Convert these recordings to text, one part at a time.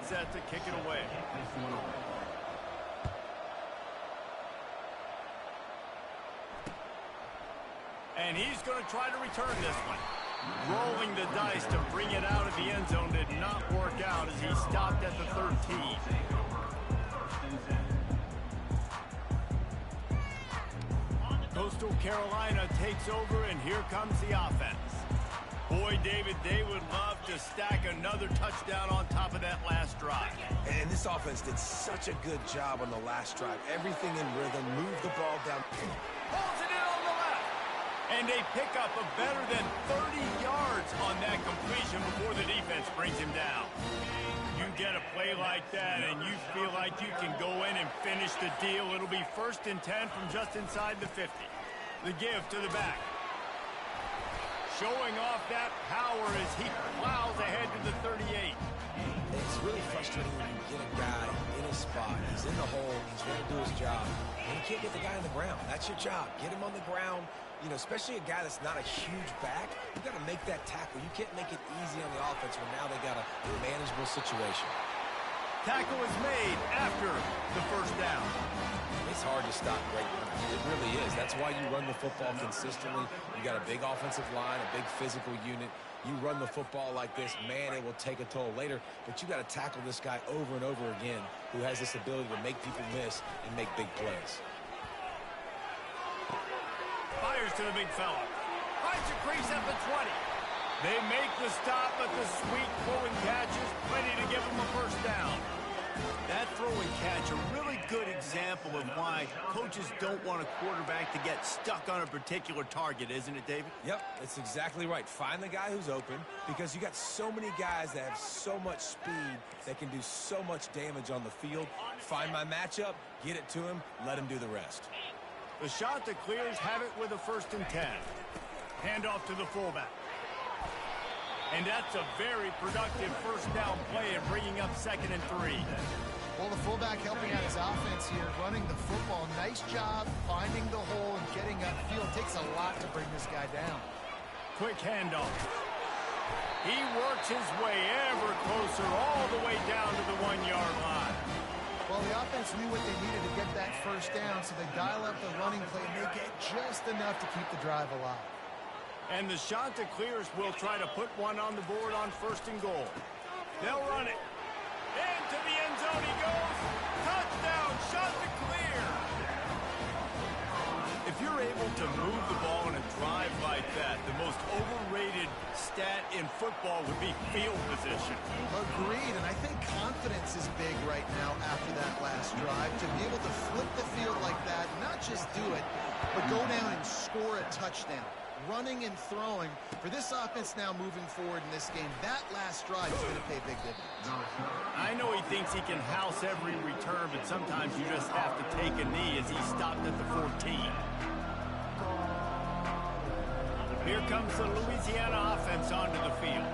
set to kick it away. And he's going to try to return this one. Rolling the dice to bring it out of the end zone did not work out as he stopped at the 13. Coastal Carolina takes over, and here comes the offense. Boy, David, they would love to stack another touchdown on top of that last drive. And this offense did such a good job on the last drive. Everything in rhythm, moved the ball down. Pulls it in on the left. And they pick up a better than 30 yards on that completion before the defense brings him down. You get a play like that and you feel like you can go in and finish the deal. It'll be 1st and 10 from just inside the 50. The give to the back. Showing off that power as he plows ahead to the 38. It's really frustrating when you get a guy in his spot. He's in the hole. He's going to do his job. And you can't get the guy on the ground. That's your job. Get him on the ground. You know, especially a guy that's not a huge back. You got to make that tackle. You can't make it easy on the offense when now they got a manageable situation. Tackle is made after the 1st down. It's hard to stop great runners. It really is. That's why you run the football consistently. You got a big offensive line, a big physical unit. You run the football like this, man, it will take a toll later. But you got to tackle this guy over and over again who has this ability to make people miss and make big plays. Fires to the big fella. Finds a crease at the 20. They make the stop, but the sweet throwing catch is plenty to give them a 1st down. That throwing catch, a really good example of why coaches don't want a quarterback to get stuck on a particular target, isn't it, David? Yep, that's exactly right. Find the guy who's open because you got so many guys that have so much speed that can do so much damage on the field. Find my matchup, get it to him, let him do the rest. The shot that clears have it with a 1st and 10. Handoff to the fullback. And that's a very productive 1st down play and bringing up 2nd and 3. Well, the fullback helping out his offense here, running the football. Nice job finding the hole and getting upfield. Takes a lot to bring this guy down. Quick handoff. He works his way ever closer all the way down to the 1-yard line. Well, the offense knew what they needed to get that 1st down, so they dial up the running play and they get just enough to keep the drive alive. And the Chanticleers will try to put one on the board on 1st and goal. They'll run it. Into the end zone he goes. Touchdown, Chanticleer. If you're able to move the ball in a drive like that, the most overrated stat in football would be field position. Agreed, and I think confidence is big right now after that last drive. To be able to flip the field like that, not just do it, but go down and score a touchdown. Running and throwing for this offense now moving forward in this game. That last drive is going to pay big dividends. I know he thinks he can house every return, but sometimes you just have to take a knee as he stopped at the 14. Here comes the Louisiana offense onto the field.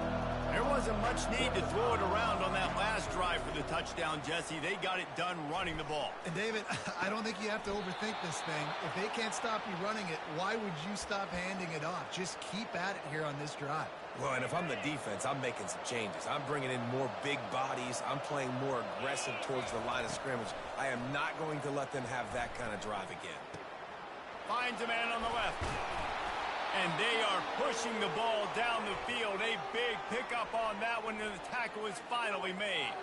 There wasn't much need to throw it around on that last drive for the touchdown, Jesse. They got it done running the ball. And David, I don't think you have to overthink this thing. If they can't stop you running it, why would you stop handing it off? Just keep at it here on this drive. Well, and if I'm the defense, I'm making some changes. I'm bringing in more big bodies. I'm playing more aggressive towards the line of scrimmage. I am not going to let them have that kind of drive again. Finds a man on the left. And they are pushing the ball down the field. A big pickup on that one, and the tackle is finally made.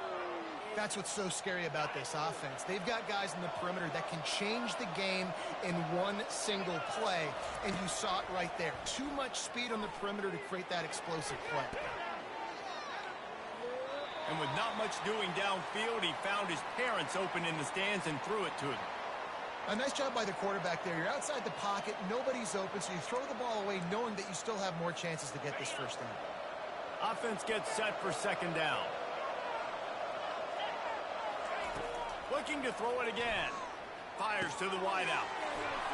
That's what's so scary about this offense. They've got guys in the perimeter that can change the game in one single play, and you saw it right there. Too much speed on the perimeter to create that explosive play. And with not much doing downfield, he found his parents open in the stands and threw it to him. A nice job by the quarterback there. You're outside the pocket, nobody's open, so you throw the ball away knowing that you still have more chances to get this 1st down. Offense gets set for 2nd down. Looking to throw it again. Fires to the wideout.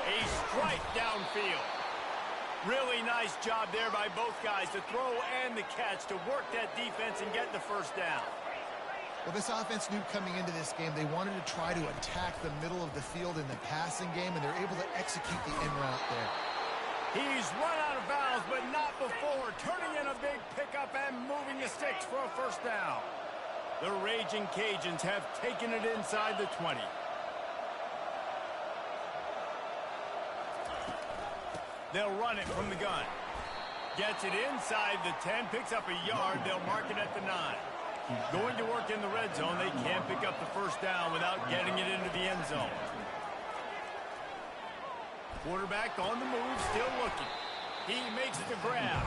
A strike downfield. Really nice job there by both guys to throw and the catch to work that defense and get the 1st down. Well, this offense knew coming into this game they wanted to try to attack the middle of the field in the passing game, and they're able to execute the in route there. He's run out of bounds, but not before. Turning in a big pickup and moving the sticks for a 1st down. The Raging Cajuns have taken it inside the 20. They'll run it from the gun. Gets it inside the 10, picks up a yard. They'll mark it at the 9. Going to work in the red zone. They can't pick up the first down without getting it into the end zone. Quarterback on the move, still looking. He makes the grab.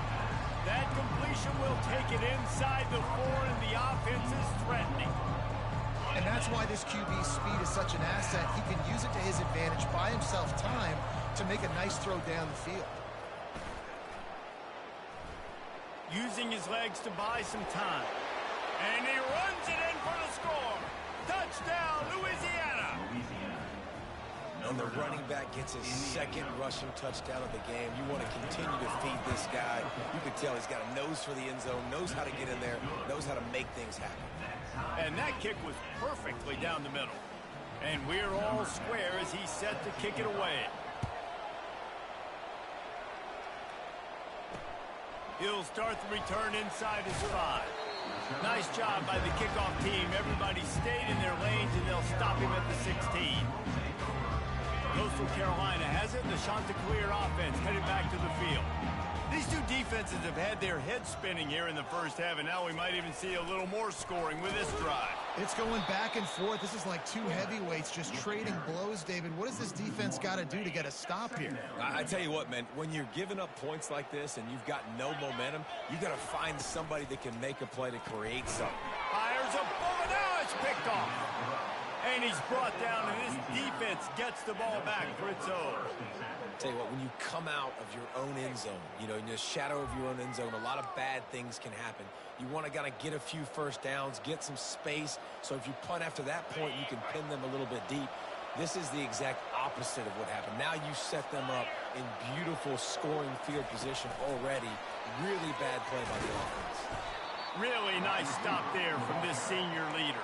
That completion will take it inside the 4, and the offense is threatening. And that's why this QB's speed is such an asset. He can use it to his advantage, buy himself time to make a nice throw down the field. Using his legs to buy some time. And he runs it in for the score. Touchdown, Louisiana. And the running back gets his second rushing touchdown of the game. You want to continue to feed this guy. You can tell he's got a nose for the end zone, knows how to get in there, knows how to make things happen. And that kick was perfectly down the middle. And we're all square as he's set to kick it away. He'll start the return inside his 5. Nice job by the kickoff team. Everybody stayed in their lanes, and they'll stop him at the 16. Coastal Carolina has it, and the Chanticleer offense headed back to the field. These two defenses have had their heads spinning here in the first half, and now we might even see a little more scoring with this drive. It's going back and forth. This is like two heavyweights just trading blows, David. What does this defense got to do to get a stop here? I tell you what, man, when you're giving up points like this and you've got no momentum, you got to find somebody that can make a play to create something. Fires a bullet. Now it's picked off. And he's brought down, and this defense gets the ball back for its own. Tell you what, when you come out of your own end zone, you know, in the shadow of your own end zone, a lot of bad things can happen. You want to kind of get a few first downs, get some space, so if you punt after that point, you can pin them a little bit deep. This is the exact opposite of what happened. Now you set them up in beautiful scoring field position already. Really bad play by the offense. Really nice stop there from this senior leader.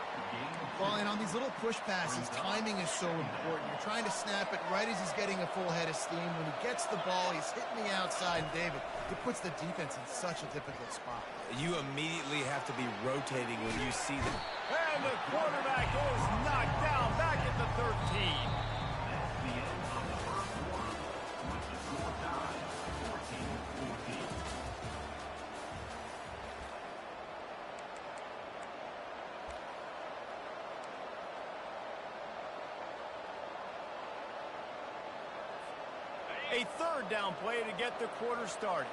Well, and on these little push passes, timing is so important. You're trying to snap it right as he's getting a full head of steam. When he gets the ball, he's hitting the outside, and David, it puts the defense in such a difficult spot. You immediately have to be rotating when you see them. And the quarterback is knocked down back at the 13. A third down play to get the quarter started.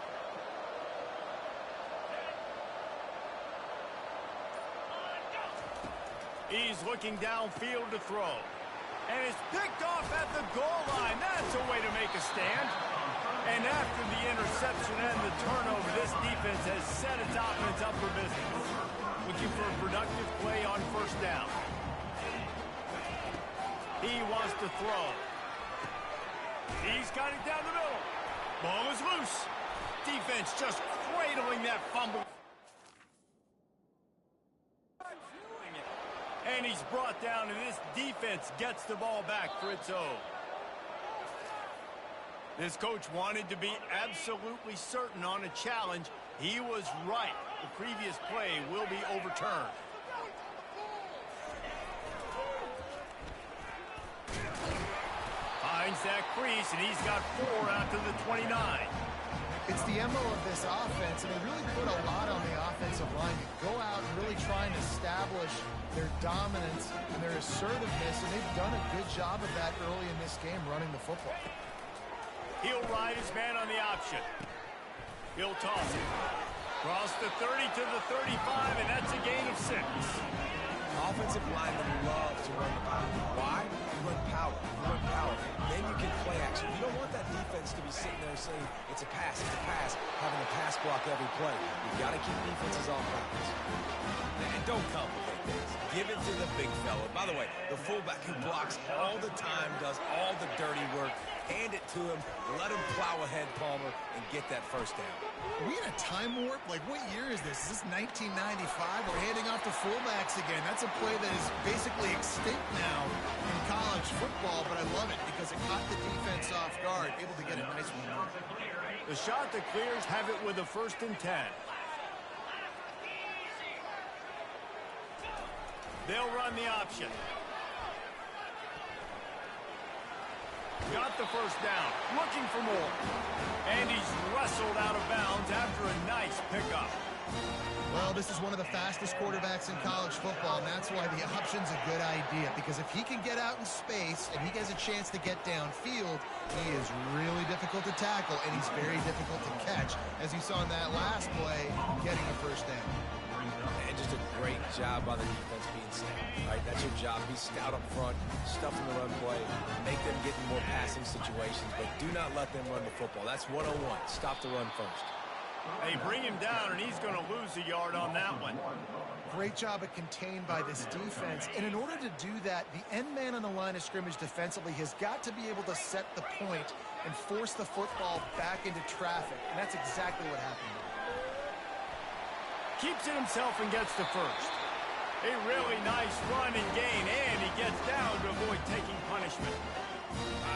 He's looking downfield to throw. And it's picked off at the goal line. That's a way to make a stand. And after the interception and the turnover, this defense has set its offense up for business. Looking for a productive play on first down. He wants to throw. He's got it down the middle. Ball is loose. Defense just cradling that fumble. And he's brought down, and this defense gets the ball back for its own. This coach wanted to be absolutely certain on a challenge. He was right. The previous play will be overturned. Finds that crease, and he's got 4 out to the 29. It's the MO of this offense, and they really put a lot on the offensive line to go out and really try and establish their dominance and their assertiveness, and they've done a good job of that early in this game running the football. He'll ride his man on the option. He'll toss it. Cross the 30 to the 35, and that's a gain of 6. Offensive linemen love to run the power. Why? You run power. You run power. Then you can play action. You don't want that defense to be sitting there saying, it's a pass, having to pass block every play. You've got to keep defenses off balance. And don't complicate things. Give it to the big fella. By the way, the fullback who blocks all the time, does all the dirty work. Hand it to him. Let him plow ahead, Palmer, and get that first down. Are we in a time warp? Like, what year is this? Is this 1995? We're handing off to fullbacks again. That's a play that is basically extinct now in college football, but I love it because it caught the defense off guard, able to get a nice one. The Chanticleers have it with a 1st and 10. They'll run the option. Got the first down, looking for more. And he's wrestled out of bounds after a nice pickup. Well, this is one of the fastest quarterbacks in college football, and that's why the option's a good idea. Because if he can get out in space and he has a chance to get downfield, he is really difficult to tackle, and he's very difficult to catch. As you saw in that last play, getting a first down. And just a great job by the defense being stout, right? That's your job. Be stout up front, stuff in the run play, make them get in more passing situations, but do not let them run the football. That's 101. Stop the run first. They bring him down, and he's going to lose a yard on that one. Great job at contained by this defense. And in order to do that, the end man on the line of scrimmage defensively has got to be able to set the point and force the football back into traffic. And that's exactly what happened. Keeps it himself and gets the first. A really nice run and gain, and he gets down to avoid taking punishment.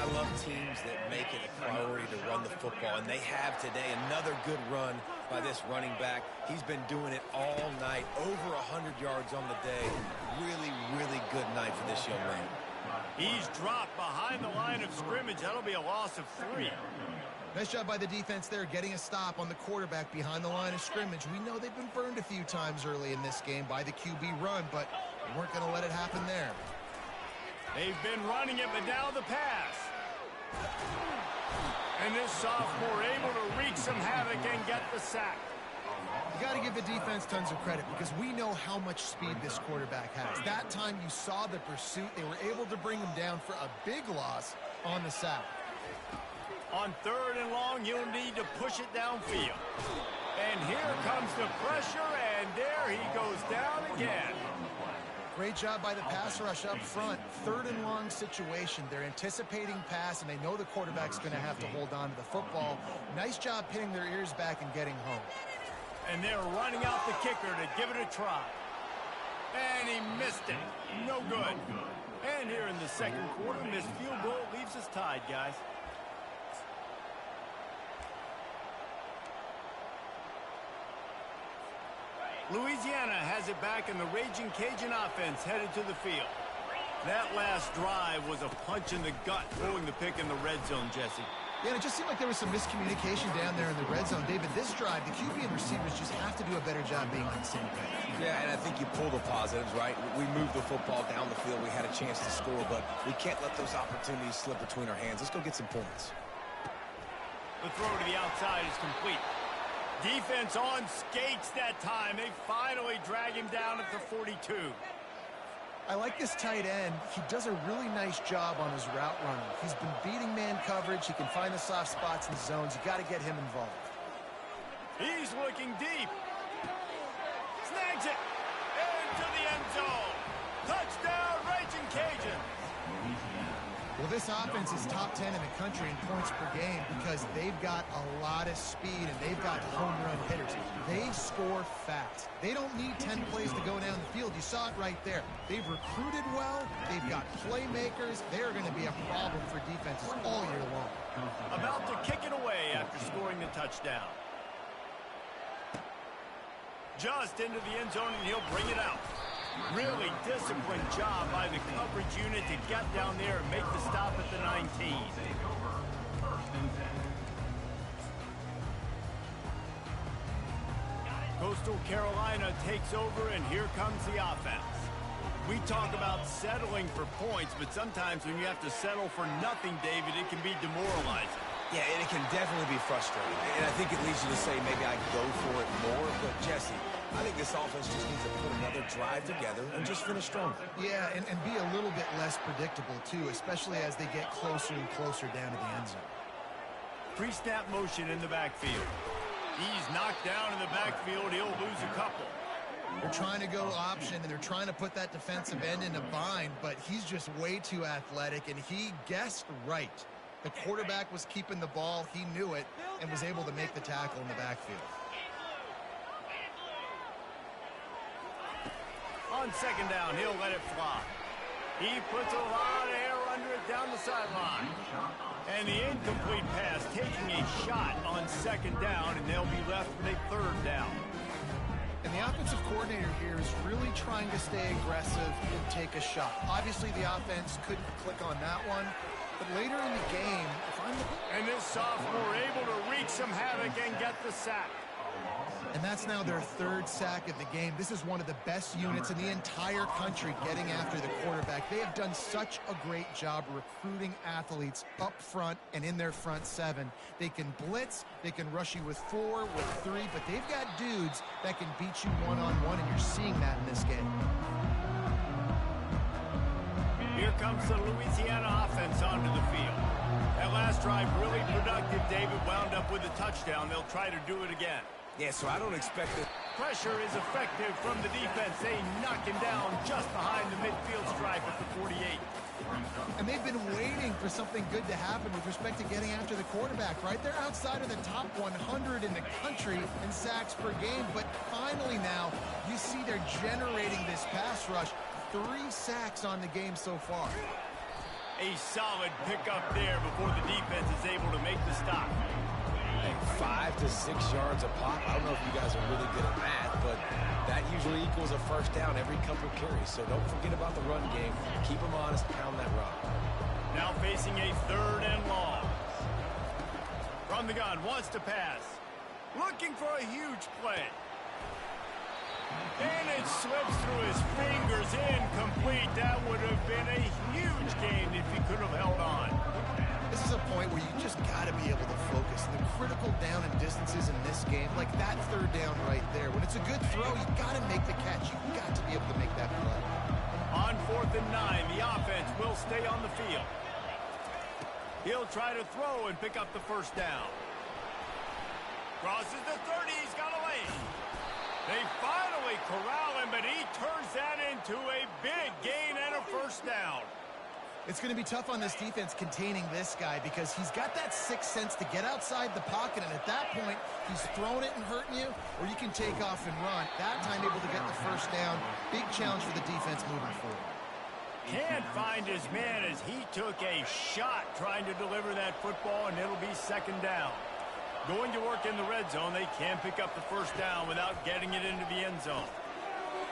I love teams that make it a priority to run the football, and they have today. Another good run by this running back. He's been doing it all night, over 100 yards on the day. Really, really good night for this young man. He's dropped behind the line of scrimmage. That'll be a loss of 3. Nice job by the defense there, getting a stop on the quarterback behind the line of scrimmage. We know they've been burned a few times early in this game by the QB run, but they weren't going to let it happen there. They've been running it, but now the pass. And this sophomore able to wreak some havoc and get the sack. You got to give the defense tons of credit because we know how much speed this quarterback has. That time you saw the pursuit. They were able to bring him down for a big loss on the sack. On 3rd and long, you'll need to push it downfield. And here comes the pressure, and there he goes down again. Great job by the pass rush up front. 3rd and long situation. They're anticipating pass, and they know the quarterback's going to have to hold on to the football. Nice job pinning their ears back and getting home. And they're running out the kicker to give it a try. And he missed it. No good. And here in the second quarter, missed field goal leaves us tied, guys. Louisiana has it back, and the Raging Cajun offense headed to the field. That last drive was a punch in the gut, throwing the pick in the red zone, Jesse. Yeah, and it just seemed like there was some miscommunication down there in the red zone. David, this drive, the QB and receivers just have to do a better job being on the same page. Yeah, and I think you pull the positives, right? We moved the football down the field. We had a chance to score, but we can't let those opportunities slip between our hands. Let's go get some points. The throw to the outside is complete. Defense on skates that time. They finally drag him down at the 42. I like this tight end. He does a really nice job on his route running. He's been beating man coverage. He can find the soft spots in zones. You got to get him involved. He's looking deep. Snags it. Into the end zone. Touchdown, Raging Cajun. Well, this offense is top 10 in the country in points per game because they've got a lot of speed and they've got home run hitters. They score fast. They don't need 10 plays to go down the field. You saw it right there. They've recruited well. They've got playmakers. They're going to be a problem for defenses all year long. About to kick it away after scoring the touchdown. Just into the end zone, and he'll bring it out. Really disciplined job by the coverage unit to get down there and make the stop at the 19. Coastal Carolina takes over, and here comes the offense. We talk about settling for points, but sometimes when you have to settle for nothing, David, it can be demoralizing. Yeah, and it can definitely be frustrating. And I think it leads you to say maybe I go for it more. But, Jesse, I think this offense just needs to put another drive together and just finish strong. Yeah, and be a little bit less predictable, too, especially as they get closer and closer down to the end zone. Pre-snap motion in the backfield. He's knocked down in the backfield. He'll lose a couple. They're trying to go option, and they're trying to put that defensive end in a bind, but he's just way too athletic, and he guessed right. The quarterback was keeping the ball. He knew it and was able to make the tackle in the backfield. On second down, he'll let it fly. He puts a lot of air under it down the sideline. And the incomplete pass taking a shot on second down, and they'll be left with a 3rd down. And the offensive coordinator here is really trying to stay aggressive and take a shot. Obviously, the offense couldn't click on that one. But later in the game, if I'm the... And this sophomore able to wreak some havoc and get the sack. And that's now their third sack of the game. This is one of the best units in the entire country getting after the quarterback. They have done such a great job recruiting athletes up front and in their front seven. They can blitz, they can rush you with 4, with 3, but they've got dudes that can beat you one-on-one, and you're seeing that in this game. Here comes the Louisiana offense onto the field. That last drive really productive. David wound up with a touchdown. They'll try to do it again. Yeah, so I don't expect it. Pressure is effective from the defense. They knock him down just behind the midfield stripe at the 48. And they've been waiting for something good to happen with respect to getting after the quarterback, right? They're outside of the top 100 in the country in sacks per game, but finally now you see they're generating this pass rush. 3 sacks on the game so far. A solid pickup there before the defense is able to make the stop. 5 to 6 yards a pop. I don't know if you guys are really good at math, but that usually equals a first down every couple of carries. So don't forget about the run game. Keep them honest, pound that rock. Now facing a 3rd and long. From the gun, wants to pass. Looking for a huge play. And it slips through his fingers, incomplete. That would have been a huge gain if he could have held on. This is a point where you just got to be able to focus. The critical down and distances in this game, like that 3rd down right there. When it's a good throw, you got to make the catch. You got to be able to make that play. On 4th and 9, the offense will stay on the field. He'll try to throw and pick up the first down. Crosses the 30, he's got a lane. They finally corral him, but he turns that into a big gain and a first down. It's going to be tough on this defense containing this guy because he's got that sixth sense to get outside the pocket, and at that point, he's throwing it and hurting you, or you can take off and run. That time able to get the first down. Big challenge for the defense moving forward. Can't find his man as he took a shot trying to deliver that football, and it'll be 2nd down. Going to work in the red zone, they can't pick up the first down without getting it into the end zone.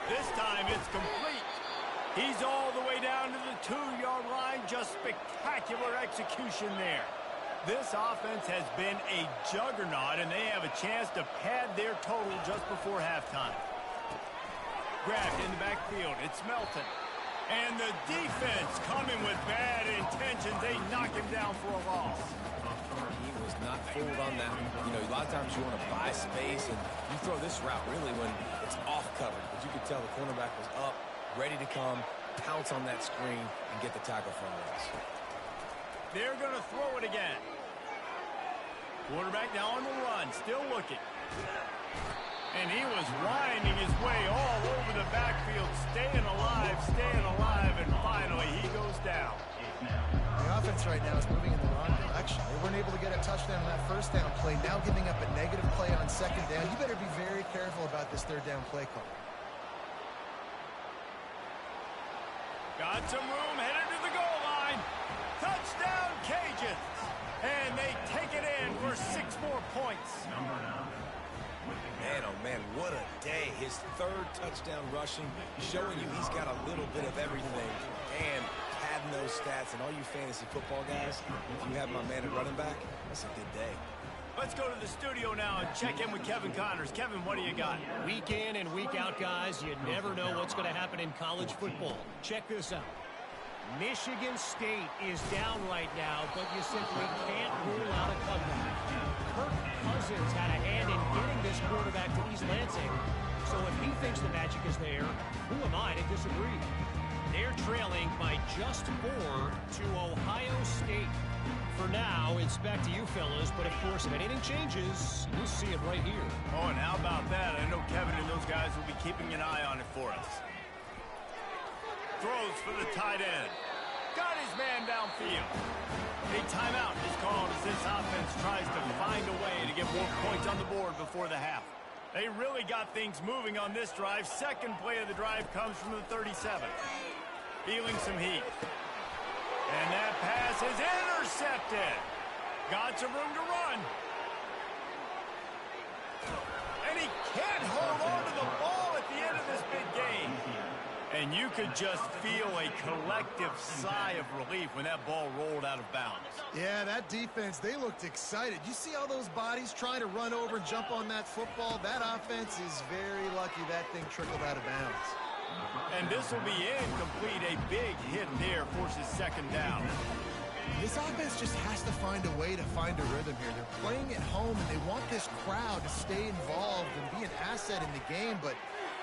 This time it's complete. He's all the way down to the 2-yard line. Just spectacular execution there. This offense has been a juggernaut, and they have a chance to pad their total just before halftime. Grabbed in the backfield. It's Melton. And the defense coming with bad intentions. They knock him down for a loss. He was not fooled on that one. You know, a lot of times you want to buy space, and you throw this route really when it's off covered. But you could tell the cornerback was up, ready to come, pounce on that screen, and get the tackle from us. They're going to throw it again. Quarterback now on the run, still looking. And he was winding his way all over the backfield, staying alive, and finally he goes down. The offense right now is moving in the wrong direction. They weren't able to get a touchdown on that first down play, now giving up a negative play on 2nd down. You better be very careful about this 3rd down play call. Got some room, headed to the goal line. Touchdown, Cajuns. And they take it in for 6 more points. Man, oh man, what a day. His 3rd touchdown rushing, showing you he's got a little bit of everything. And padding those stats, and all you fantasy football guys, if you have my man at running back, that's a good day. Let's go to the studio now and check in with Kevin Connors. Kevin, what do you got? Week in and week out, guys, you never know what's going to happen in college football. Check this out. Michigan State is down right now, but you simply can't rule out a comeback. Kirk Cousins had a hand in getting this quarterback to East Lansing, so if he thinks the magic is there, who am I to disagree? They're trailing by just 4 to Ohio State. For now, it's back to you fellas, but of course, if anything changes, we'll see it right here. Oh, and how about that? I know Kevin and those guys will be keeping an eye on it for us. Throws for the tight end. Got his man downfield. A timeout is called as this offense tries to find a way to get more points on the board before the half. They really got things moving on this drive. 2nd play of the drive comes from the 37. Feeling some heat. And that pass is intercepted. Got some room to run. And he can't hold on to the ball. big gain. And you could just feel a collective sigh of relief when that ball rolled out of bounds. Yeah, that defense, they looked excited. You see all those bodies trying to run over and jump on that football? That offense is very lucky that thing trickled out of bounds. And this will be incomplete. A big hit there forces second down. This offense just has to find a way to find a rhythm here. They're playing at home, and they want this crowd to stay involved and be an asset in the game, but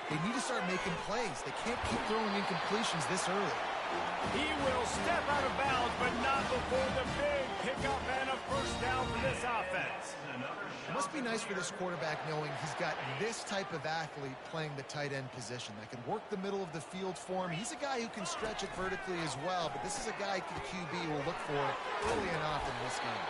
they need to start making plays. They can't keep throwing incompletions this early. He will step out of bounds, but not before the big pickup and a first down for this offense. It must be nice for this quarterback knowing he's got this type of athlete playing the tight end position that can work the middle of the field for him. He's a guy who can stretch it vertically as well, but this is a guy the QB will look for early and often in this game.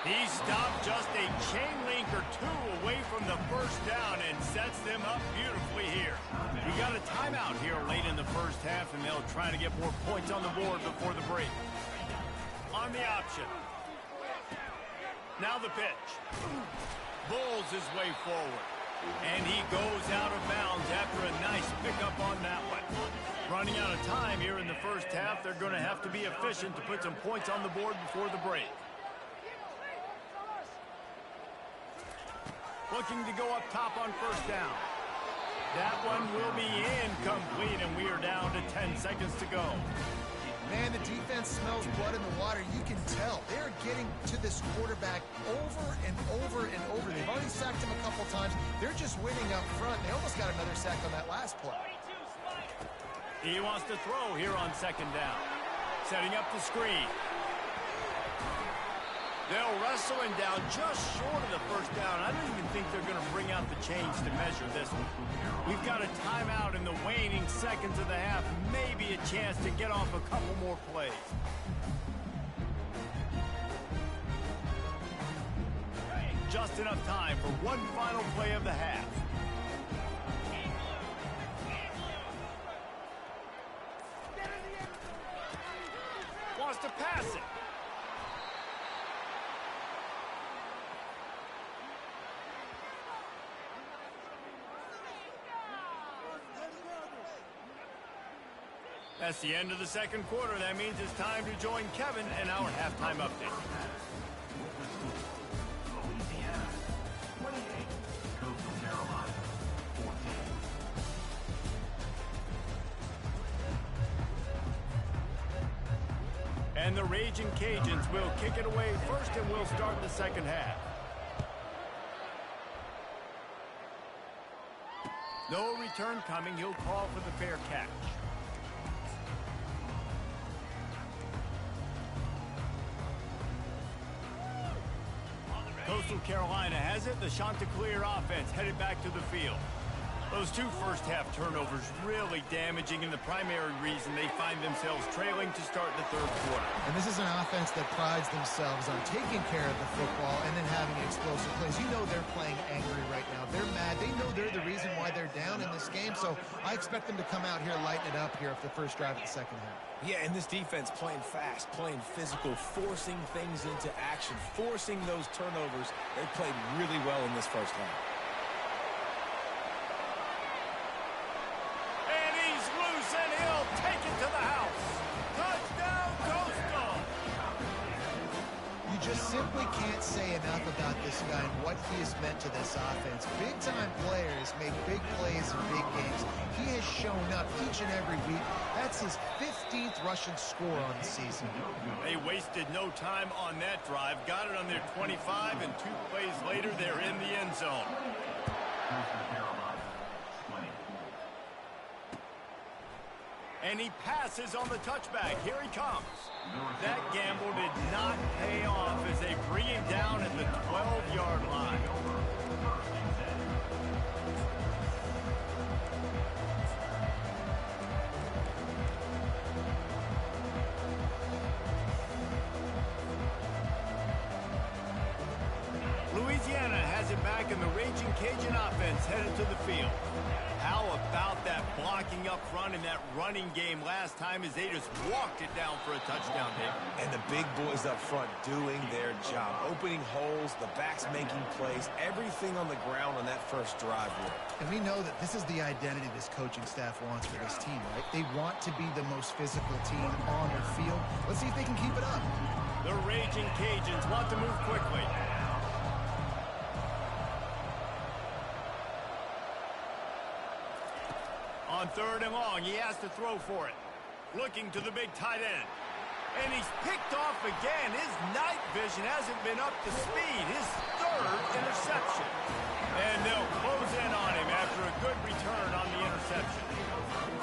He stopped just a chain link or two away from the first down and sets them up beautifully here. We got a timeout here late in the first half, and they'll try to get more points on the board before the break. On the option. Now the pitch. Bulls his way forward. And he goes out of bounds after a nice pickup on that one. Running out of time here in the first half, they're going to have to be efficient to put some points on the board before the break. Looking to go up top on first down. That one will be incomplete, and we are down to 10 seconds to go. Man, the defense smells blood in the water. You can tell. They're getting to this quarterback over and over and over. They've already sacked him a couple times. They're just winning up front. They almost got another sack on that last play. He wants to throw here on second down. Setting up the screen. They'll wrestle him down just short of the first down. I don't even think they're going to bring out the chains to measure this one. We've got a timeout in the waning seconds of the half. Maybe a chance to get off a couple more plays. Just enough time for one final play of the half. Wants to pass it. That's the end of the second quarter. That means it's time to join Kevin and our halftime update. And the Raging Cajuns will kick it away first, and we'll start the second half. No return coming. He'll call for the fair catch. Coastal Carolina has it. The Chanticleer offense headed back to the field. Those two first-half turnovers really damaging, and the primary reason they find themselves trailing to start the third quarter. And this is an offense that prides themselves on taking care of the football and then having explosive plays. You know they're playing angry right now. They're mad. They know they're the reason why they're down in this game, so I expect them to come out here, lighten it up here for the first drive of the second half. Yeah, and this defense playing fast, playing physical, forcing things into action, forcing those turnovers. They played really well in this first half. And he's loose, and he'll take it to the house. Touchdown, Coastal! You just simply can't say enough about this guy and what he has meant to this offense. Big-time players make big plays in big games. He has shown up each and every week. That's his 15th rushing score on the season. They wasted no time on that drive. Got it on their 25, and 2 plays later, they're in the end zone. And he passes on the touchback. Here he comes. That gamble did not pay off as they bring him down at the 12-yard line. Louisiana has it back, in the Raging Cajun offense headed to the field. How How about that blocking up front in that running game last time as they just walked it down for a touchdown, Dave? And the big boys up front doing their job. Opening holes, the backs making plays, everything on the ground on that first drive worked. And we know that this is the identity this coaching staff wants for this team, right? They want to be the most physical team on the field. Let's see if they can keep it up. The Raging Cajuns want to move quickly. On 3rd and long, he has to throw for it. Looking to the big tight end. And he's picked off again. His night vision hasn't been up to speed. His 3rd interception. And they'll close in on him after a good return on the interception.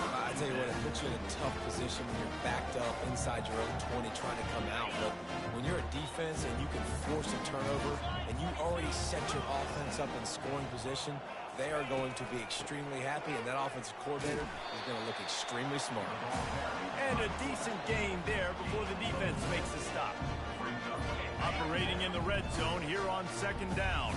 I tell you what, it puts you in a tough position when you're backed up inside your own 20 trying to come out. But when you're a defense and you can force a turnover and you already set your offense up in scoring position, they are going to be extremely happy, and that offensive coordinator is going to look extremely smart. And a decent gain there before the defense makes a stop. Operating in the red zone here on 2nd down.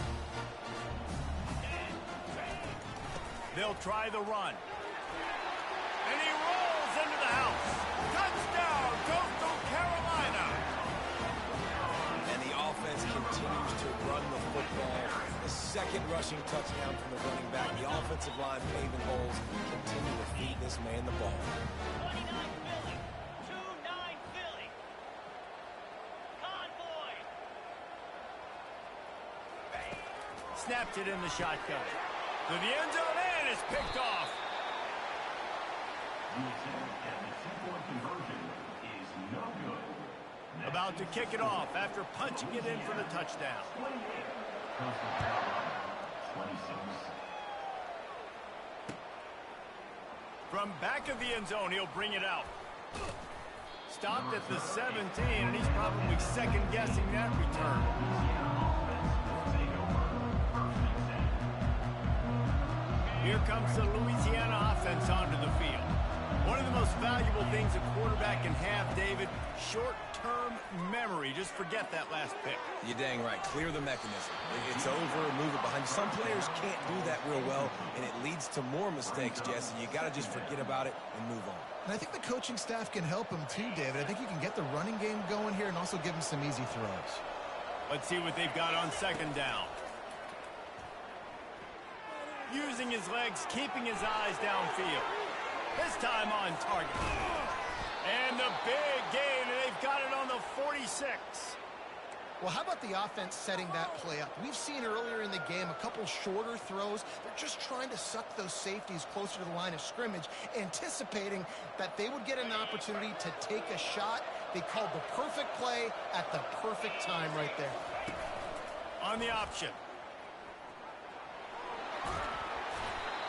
They'll try the run. And he rolls into the house. Touchdown, Coastal Carolina. And the offense continues to run the football. The 2nd rushing touchdown from the running back. The offensive line paving holes. Continue to feed this man the ball. 29 Philly. 2-9 Philly. Convoy. Snapped it in the shotgun. To the end zone and it's picked off. About to kick it off after punching it in for the touchdown. From back of the end zone, he'll bring it out. Stopped at the 17, and he's probably second-guessing that return. Here comes the Louisiana offense onto the field. One of the most valuable things a quarterback can have, David, short-term memory. Just forget that last pick. You're dang right. Clear the mechanism. It's over, move it behind you. Some players can't do that real well, and it leads to more mistakes, Jesse. You got to just forget about it and move on. And I think the coaching staff can help him too, David. I think you can get the running game going here and also give him some easy throws. Let's see what they've got on 2nd down. Using his legs, keeping his eyes downfield. This time on target. And the big gain, and they've got it on the 46. Well, how about the offense setting that play up? We've seen earlier in the game a couple shorter throws. They're just trying to suck those safeties closer to the line of scrimmage, anticipating that they would get an opportunity to take a shot. They called the perfect play at the perfect time right there. On the option.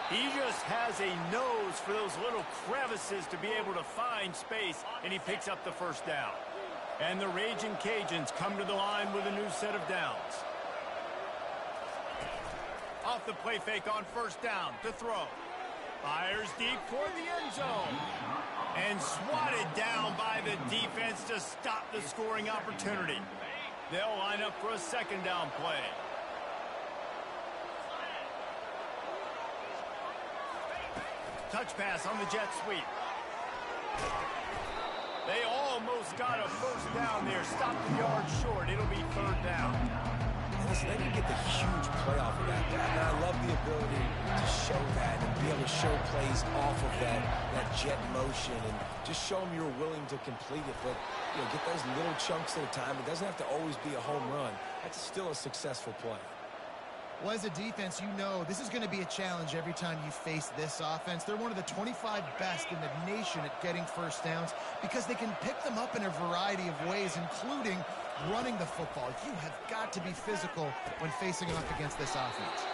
He just has a nose for those little crevices to be able to find space, and he picks up the 1st down. And the Raging Cajuns come to the line with a new set of downs. Off the play fake on 1st down to throw. Fires deep toward the end zone. And swatted down by the defense to stop the scoring opportunity. They'll line up for a 2nd down play. Touch pass on the jet sweep. They almost got a 1st down there. Stopped the yard short. It'll be 3rd down. And listen, they didn't get the huge play off of that. And I love the ability to show that and be able to show plays off of that jet motion and just show them you're willing to complete it. But, you know, get those little chunks at a time. It doesn't have to always be a home run. That's still a successful play. Well, as a defense, you know this is going to be a challenge every time you face this offense. They're one of the 25 best in the nation at getting 1st downs because they can pick them up in a variety of ways, including running the football. You have got to be physical when facing off against this offense.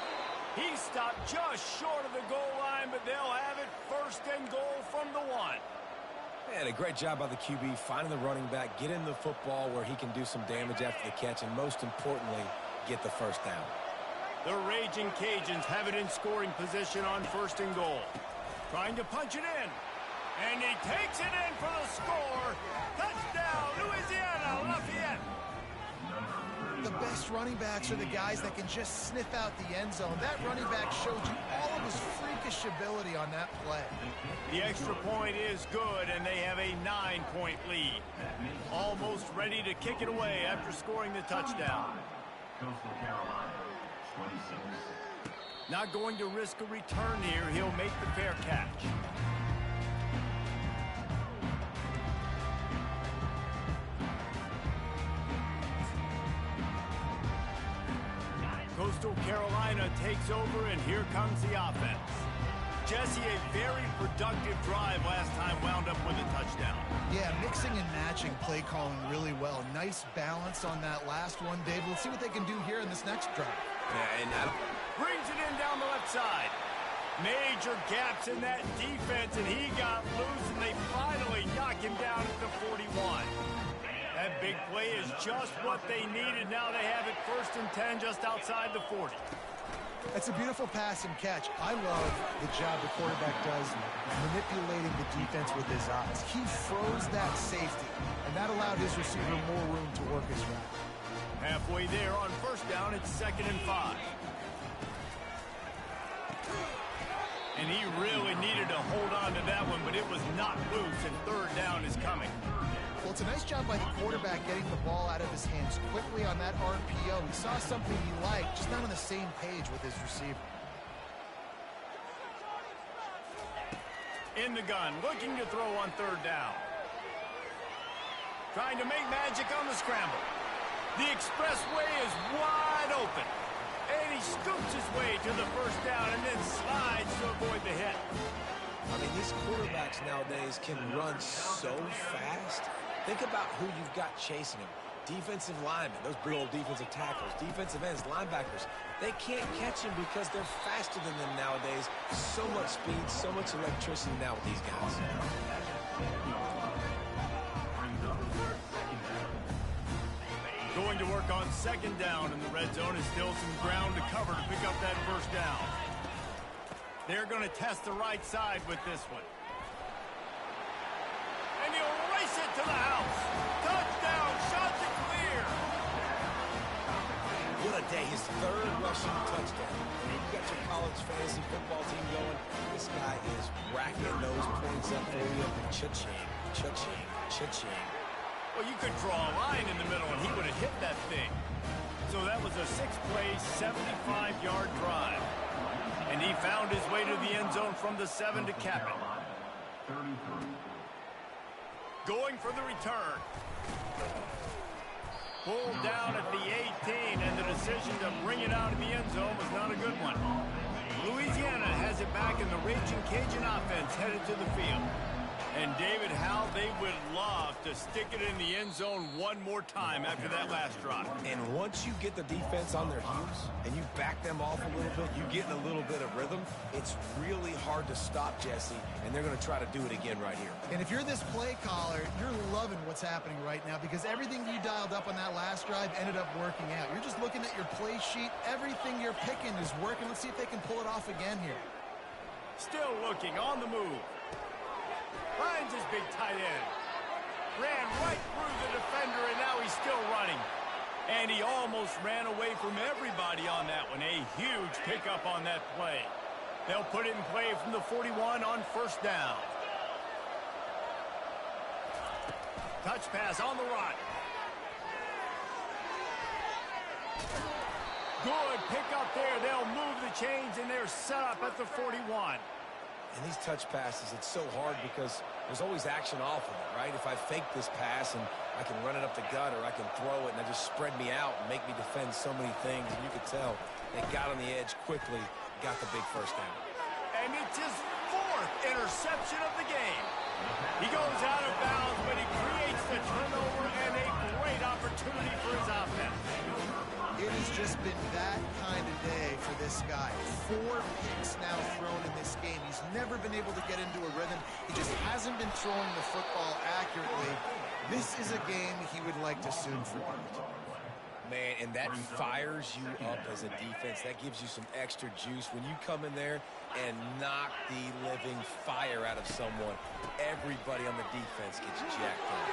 He stopped just short of the goal line, but they'll have it 1st and goal from the 1. And a great job by the QB finding the running back, getting the football where he can do some damage after the catch, and most importantly, get the 1st down. The Raging Cajuns have it in scoring position on 1st and goal. Trying to punch it in. And he takes it in for the score. Touchdown, Louisiana Lafayette. The best running backs are the guys that can just sniff out the end zone. That running back showed you all of his freakish ability on that play. The extra point is good, and they have a 9-point lead. Almost ready to kick it away after scoring the touchdown. Coastal Carolina, 26. Not going to risk a return here. He'll make the fair catch. Coastal Carolina takes over, and here comes the offense. Jesse, a very productive drive last time wound up with a touchdown. Yeah, mixing and matching play calling really well. Nice balance on that last one, Dave. Let's see what they can do here in this next drive. Yeah, and Brings it in down the left side. Major gaps in that defense, and he got loose, and they finally knock him down at the 41. That big play is just what they needed. Now they have it 1st and 10 just outside the 40. That's a beautiful pass and catch. I love the job the quarterback does manipulating the defense with his eyes. He froze that safety, and that allowed his receiver more room to work his route. Halfway there on 1st down, it's 2nd and 5. And he really needed to hold on to that one, but it was not loose, and 3rd down is coming. Well, it's a nice job by the quarterback getting the ball out of his hands quickly on that RPO. He saw something he liked, just not on the same page with his receiver. In the gun, looking to throw on 3rd down. Trying to make magic on the scramble. The expressway is wide open. And he scoops his way to the 1st down and then slides to avoid the hit. I mean, these quarterbacks nowadays can run so fast. Think about who you've got chasing him. Defensive linemen, those big old defensive tackles, defensive ends, linebackers. They can't catch him because they're faster than them nowadays. So much speed, so much electricity now with these guys. Going to work on 2nd down in the red zone is still some ground to cover to pick up that 1st down. They're going to test the right side with this one. And he'll race it to the house. Touchdown, shots it clear. What a day, his 3rd rushing touchdown. You got your college fantasy football team going. This guy is racking those points up for you. Cha-ching, cha-ching, cha-ching. Well, you could draw a line in the middle, and he would have hit that thing. So that was a 6-play, 75-yard drive. And he found his way to the end zone from the 7 to cap it. Going for the return. Pulled down at the 18, and the decision to bring it out of the end zone was not a good one. Louisiana has it back, in the Raging Cajun offense headed to the field. And David, how they would love to stick it in the end zone one more time after that last drive. And once you get the defense on their heels and you back them off a little bit, you get in a little bit of rhythm, it's really hard to stop, Jesse, and they're going to try to do it again right here. And if you're this play caller, you're loving what's happening right now because everything you dialed up on that last drive ended up working out. You're just looking at your play sheet. Everything you're picking is working. Let's see if they can pull it off again here. Still looking on the move. Finds his big tight end. Ran right through the defender, and now he's still running. And he almost ran away from everybody on that one. A huge pickup on that play. They'll put it in play from the 41 on 1st down. Touch pass on the run. Good pickup there. They'll move the chains, and they're set up at the 41. And these touch passes, it's so hard because there's always action off of it, right? If I fake this pass and I can run it up the gut or I can throw it and it just spread me out and make me defend so many things, and you could tell they got on the edge quickly, got the big 1st down. And it's his 4th interception of the game. He goes out of bounds, but he creates the turnover and a great opportunity for his offense. It has just been that kind of day for this guy. 4 picks now thrown in this game. He's never been able to get into a rhythm. He just hasn't been throwing the football accurately. This is a game he would like to soon forget. Man, and that fires you up as a defense. That gives you some extra juice. When you come in there and knock the living fire out of someone, everybody on the defense gets jacked up.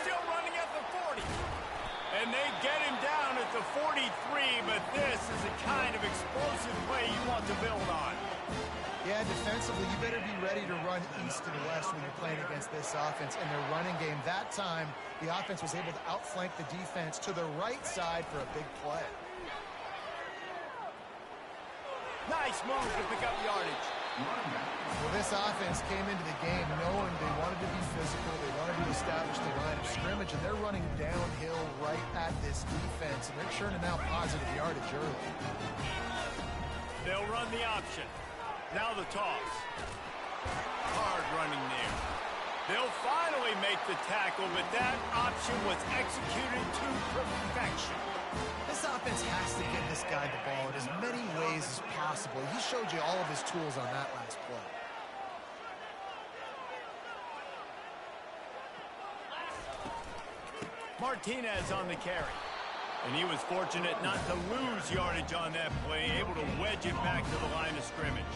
Still running at the 40. And they get him down at the 43, but this is the kind of explosive play you want to build on. Yeah, defensively, you better be ready to run east and west when you're playing against this offense and their running game. That time, the offense was able to outflank the defense to the right side for a big play. Nice move to pick up yardage. Well, this offense came into the game knowing they wanted to be physical, they wanted to establish the line of scrimmage, and they're running downhill right at this defense, and they're churning out positive yardage early. They'll run the option. Now the toss. Hard running there. They'll finally make the tackle, but that option was executed to perfection. This offense has to get this guy the ball in as many ways as possible. He showed you all of his tools on that last play. Martinez on the carry. And he was fortunate not to lose yardage on that play, able to wedge it back to the line of scrimmage.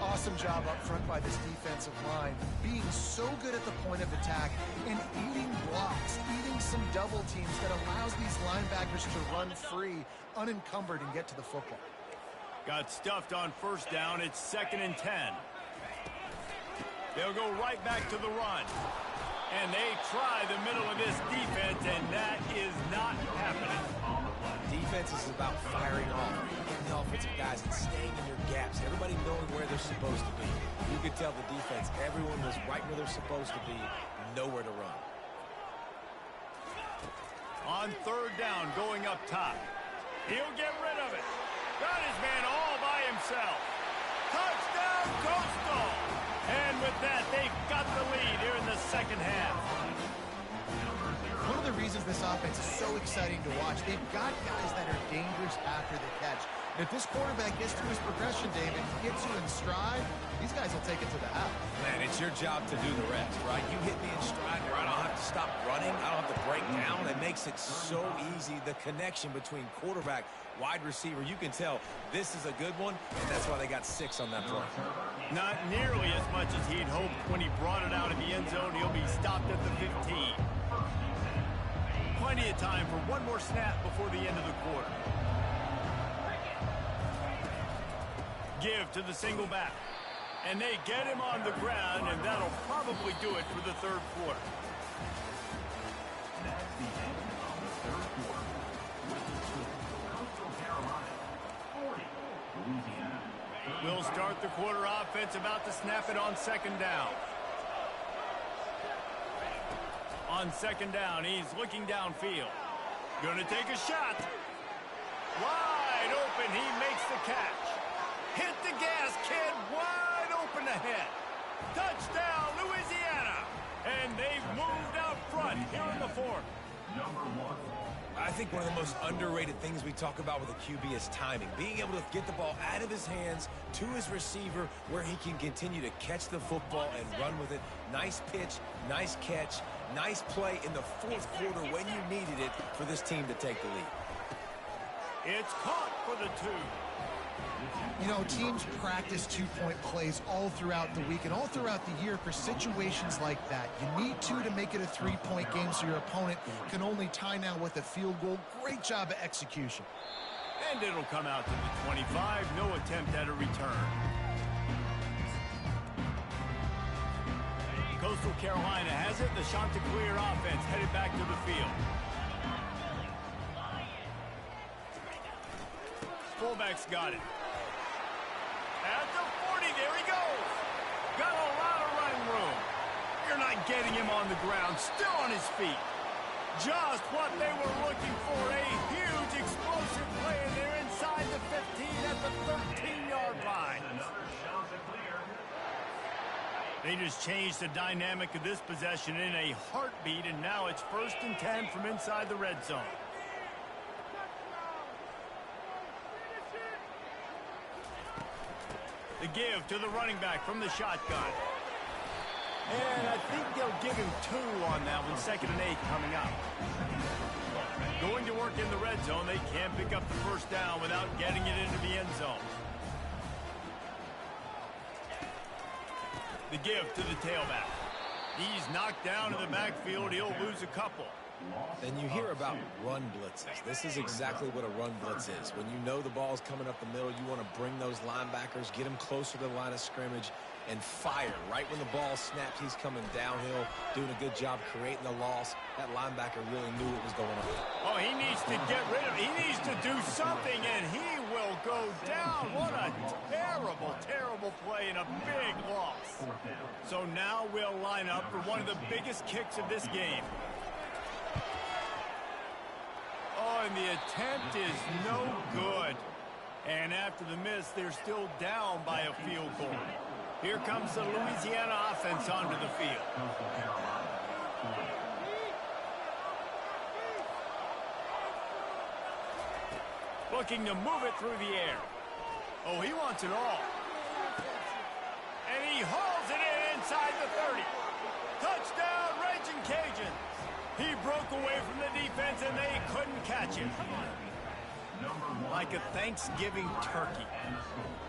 Awesome job up front by this defensive line, being so good at the point of attack and eating blocks, eating some double teams that allows these linebackers to run free, unencumbered, and get to the football. Got stuffed on first down. It's 2nd and 10. They'll go right back to the run. And they try the middle of this defense, and that is not happening. Defense is about firing off, getting the offensive guys and staying in your gaps, everybody knowing where they're supposed to be. You could tell the defense, everyone was right where they're supposed to be, nowhere to run. On 3rd down, going up top. He'll get rid of it. Got his man all by himself. Touchdown, Coastal! And with that, they've got the lead here in the second half. One of the reasons this offense is so exciting to watch, they've got guys that are dangerous after the catch. And if this quarterback gets to his progression, David, gets you in stride, these guys will take it to the house. Man, it's your job to do the rest, right? You hit me in stride where I don't have to stop running, I don't have to break down. It makes it so easy, the connection between quarterback, wide receiver. You can tell this is a good one, and that's why they got 6 on that play. Not nearly as much as he'd hoped when he brought it out of the end zone. He'll be stopped at the 15. Plenty of time for one more snap before the end of the quarter. Give to the single back. And they get him on the ground, and that'll probably do it for the 3rd quarter. That's the end of the 3rd quarter. Coastal Carolina, 40, Louisiana. We'll start the quarter offense, about to snap it on 2nd down. On 2nd down, he's looking downfield. Gonna take a shot. Wide open, he makes the catch. Hit the gas, kid, wide open ahead. Touchdown, Louisiana. And they've moved out front here in the 4th. Number 1. I think one of the most underrated things we talk about with a QB is timing. Being able to get the ball out of his hands to his receiver where he can continue to catch the football and run with it. Nice pitch, nice catch, nice play in the 4th quarter when you needed it for this team to take the lead. It's caught for the 2. You know, teams practice two-point plays all throughout the week and all throughout the year for situations like that. You need to make it a three-point game so your opponent can only tie now with a field goal. Great job of execution. And it'll come out to the 25. No attempt at a return. Coastal Carolina has it. The Chanticleer offense headed back to the field. Fullback's got it. At the 40, there he goes. Got a lot of running room. You're not getting him on the ground, still on his feet. Just what they were looking for, a huge explosive play, and they're inside the 15 at the 13-yard line. They just changed the dynamic of this possession in a heartbeat, and now it's 1st and 10 from inside the red zone. The give to the running back from the shotgun. And I think they'll give him 2 on that one. 2nd and 8 coming up. Going to work in the red zone. They can't pick up the first down without getting it into the end zone. The give to the tailback. He's knocked down in the backfield. He'll lose a couple. And you hear about run blitzes. This is exactly what a run blitz is. When you know the ball's coming up the middle, you want to bring those linebackers, get them closer to the line of scrimmage, and fire. Right when the ball snaps, he's coming downhill, doing a good job creating the loss. That linebacker really knew what was going on. Oh, he needs to get rid of it. He needs to do something, and he will go down. What a terrible, terrible play and a big loss. So now we'll line up for one of the biggest kicks of this game. Oh, and the attempt is no good. And after the miss, they're still down by a field goal. Here comes the Louisiana offense onto the field. Looking to move it through the air. Oh, he wants it all. And he hauls it in inside the 30. Touchdown, Raging Cajuns. He broke away from the defense, and they couldn't catch him. Like a Thanksgiving turkey.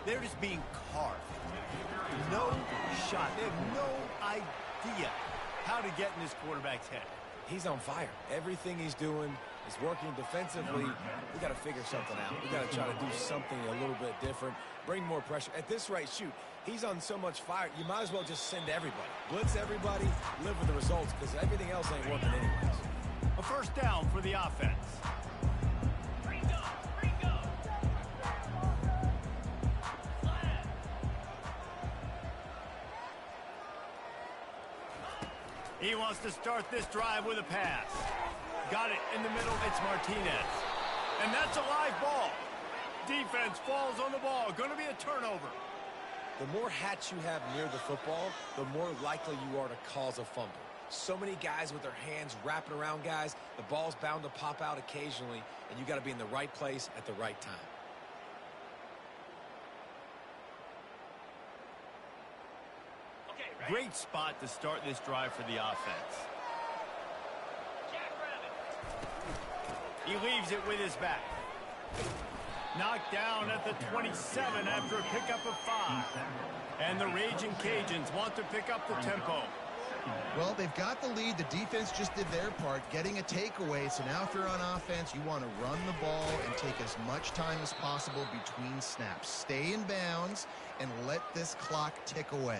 They're just being carved. No shot. They have no idea how to get in this quarterback's head. He's on fire. Everything he's doing is working defensively. We got to figure something out. We got to try to do something a little bit different. Bring more pressure. At this rate, shoot, he's on so much fire, you might as well just send everybody. Blitz everybody, live with the results, because everything else ain't working anyways. A first down for the offense. He wants to start this drive with a pass. Got it in the middle. It's Martinez. And that's a live ball. Defense falls on the ball. Going to be a turnover. The more hats you have near the football, the more likely you are to cause a fumble. So many guys with their hands wrapping around guys. The ball's bound to pop out occasionally, and you got to be in the right place at the right time. Great spot to start this drive for the offense. He leaves it with his back. Knocked down at the 27 after a pickup of 5. And the Raging Cajuns want to pick up the tempo. Well, they've got the lead. The defense just did their part, getting a takeaway. So now if you're on offense, you want to run the ball and take as much time as possible between snaps. Stay in bounds and let this clock tick away.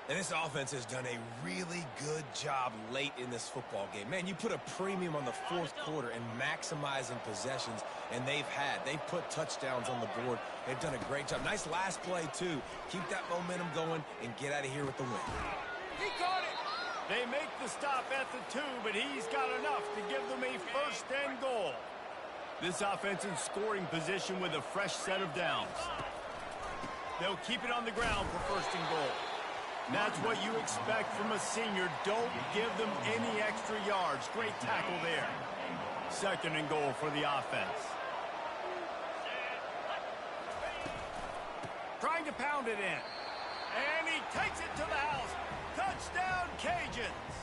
And this offense has done a really good job late in this football game. Man, you put a premium on the fourth quarter and maximizing possessions, and they've put touchdowns on the board. They've done a great job. Nice last play, too. Keep that momentum going and get out of here with the win. He caught it. They make the stop at the 2, but he's got enough to give them a first and goal. This offense in scoring position with a fresh set of downs. They'll keep it on the ground for first and goal. That's what you expect from a senior. Don't give them any extra yards. Great tackle there. Second and goal for the offense. Trying to pound it in. And he takes it to the house. Touchdown, Cajuns.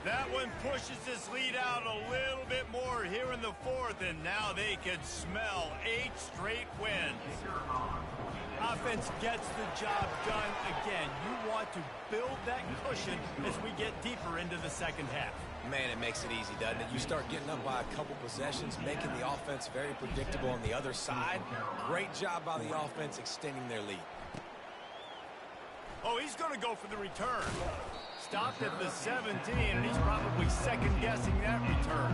That one pushes this lead out a little bit more here in the fourth, and now they can smell 8 straight wins. Offense gets the job done again. You want to build that cushion as we get deeper into the second half. Man, it makes it easy, doesn't it? You start getting up by a couple possessions, making the offense very predictable on the other side. Great job by the offense extending their lead. Oh, he's going to go for the return. Stopped at the 17, and he's probably second-guessing that return.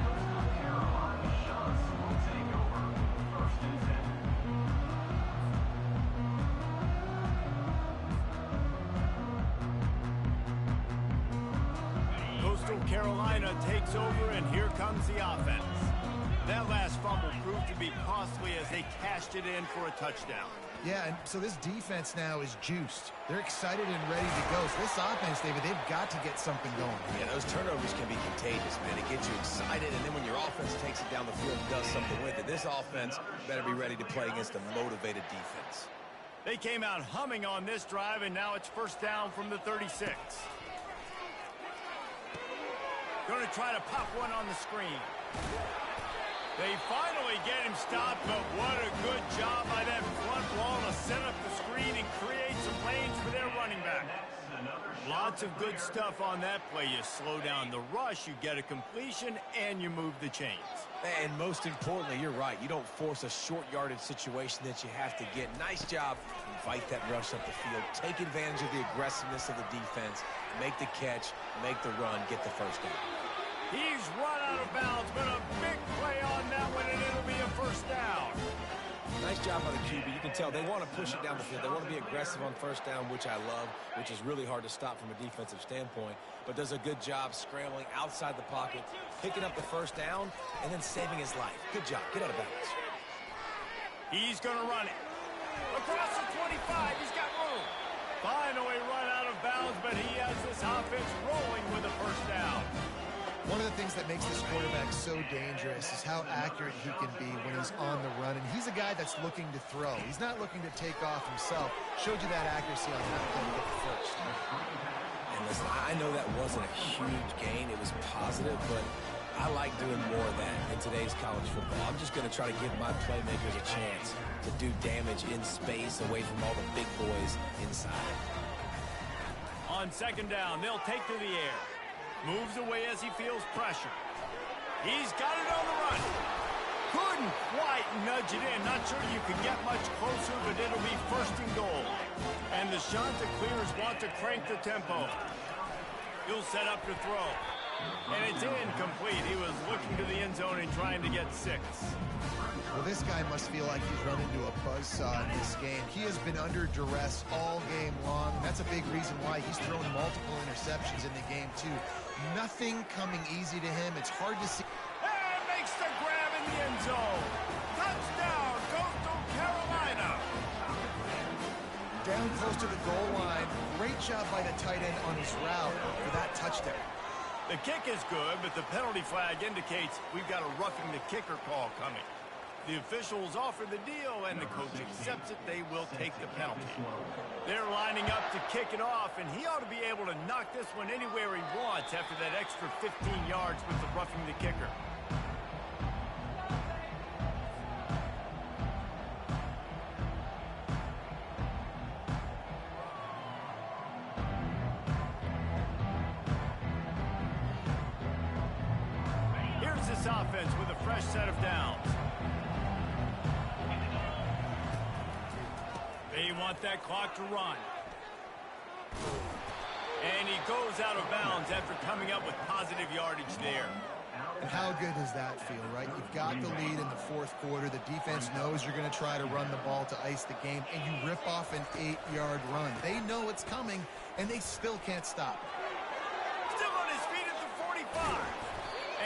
Coastal Carolina takes over, and here comes the offense. That last fumble proved to be costly as they cashed it in for a touchdown. Yeah, and so this defense now is juiced. They're excited and ready to go. So this offense, David, they've got to get something going. Yeah, those turnovers can be contagious, man. It gets you excited, and then when your offense takes it down the field and does something with it, this offense better be ready to play against a motivated defense. They came out humming on this drive, and now it's first down from the 36. Going to try to pop one on the screen. They finally get him stopped, but what a good job by that front wall to set up the screen and create some lanes for their running back. Lots of good stuff on that play. You slow down the rush, you get a completion, and you move the chains. And most importantly, you're right. You don't force a short yardage situation that you have to get. Nice job. Invite that rush up the field. Take advantage of the aggressiveness of the defense. Make the catch, make the run, get the first down. He's run out of bounds, but a big play on that one, and it'll be a first down. Nice job by the QB. You can tell they want to push it down the field. They want to be aggressive on first down, which I love, which is really hard to stop from a defensive standpoint, but does a good job scrambling outside the pocket, picking up the first down, and then saving his life. Good job. Get out of bounds. He's going to run it. Across the 25, he's got room. Finally run out of bounds, but he has this offense rolling with a first down. One of the things that makes this quarterback so dangerous is how accurate he can be when he's on the run. And he's a guy that's looking to throw. He's not looking to take off himself. Showed you that accuracy on that play to get the first. And listen, I know that wasn't a huge gain. It was positive, but I like doing more of that in today's college football. I'm just going to try to give my playmakers a chance to do damage in space away from all the big boys inside. On second down, they'll take to the air. Moves away as he feels pressure. He's got it on the run. Couldn't quite nudge it in. Not sure you could get much closer, but it'll be first and goal. And the Chanticleers want to crank the tempo. He'll set up to throw. And it's incomplete. He was looking to the end zone and trying to get 6. Well, this guy must feel like he's run into a buzzsaw in this game. He has been under duress all game long. That's a big reason why he's thrown multiple interceptions in the game, too. Nothing coming easy to him. It's hard to see. And makes the grab in the end zone. Touchdown, Coastal Carolina. Down close to the goal line. Great job by the tight end on his route for that touchdown. The kick is good, but the penalty flag indicates we've got a roughing the kicker call coming. The officials offer the deal, and the coach accepts it. They will take the penalty. They're lining up to kick it off, and he ought to be able to knock this one anywhere he wants after that extra 15 yards with the roughing the kicker. Here's this offense with a fresh set of downs. They want that clock to run. And he goes out of bounds after coming up with positive yardage there. And how good does that feel, right? You've got the lead in the fourth quarter. The defense knows you're going to try to run the ball to ice the game, and you rip off an 8-yard run. They know it's coming, and they still can't stop it. Still on his feet at the 45.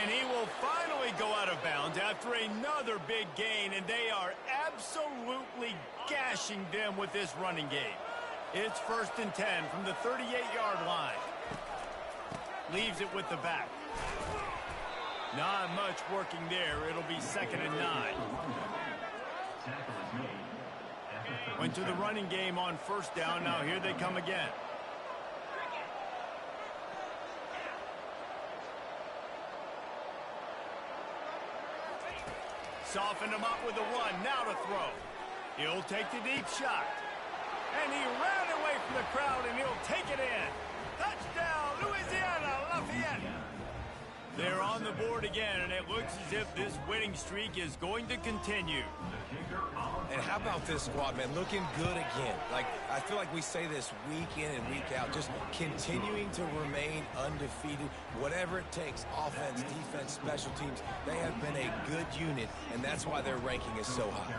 And he will finally go out of bounds after another big gain, and they are absolutely gashing them with this running game. It's 1st and 10 from the 38-yard line. Leaves it with the back. Not much working there. It'll be 2nd and 9. Went to the running game on first down. Now here they come again. Soften him up with a run. Now to throw. He'll take the deep shot. And he ran away from the crowd, and he'll take it in. Touchdown, Louisiana Lafayette. They're on the board again, and it looks as if this winning streak is going to continue. And how about this squad, man? Looking good again. Like, I feel like we say this week in and week out, just continuing to remain undefeated, whatever it takes, offense, defense, special teams. They have been a good unit, and that's why their ranking is so high.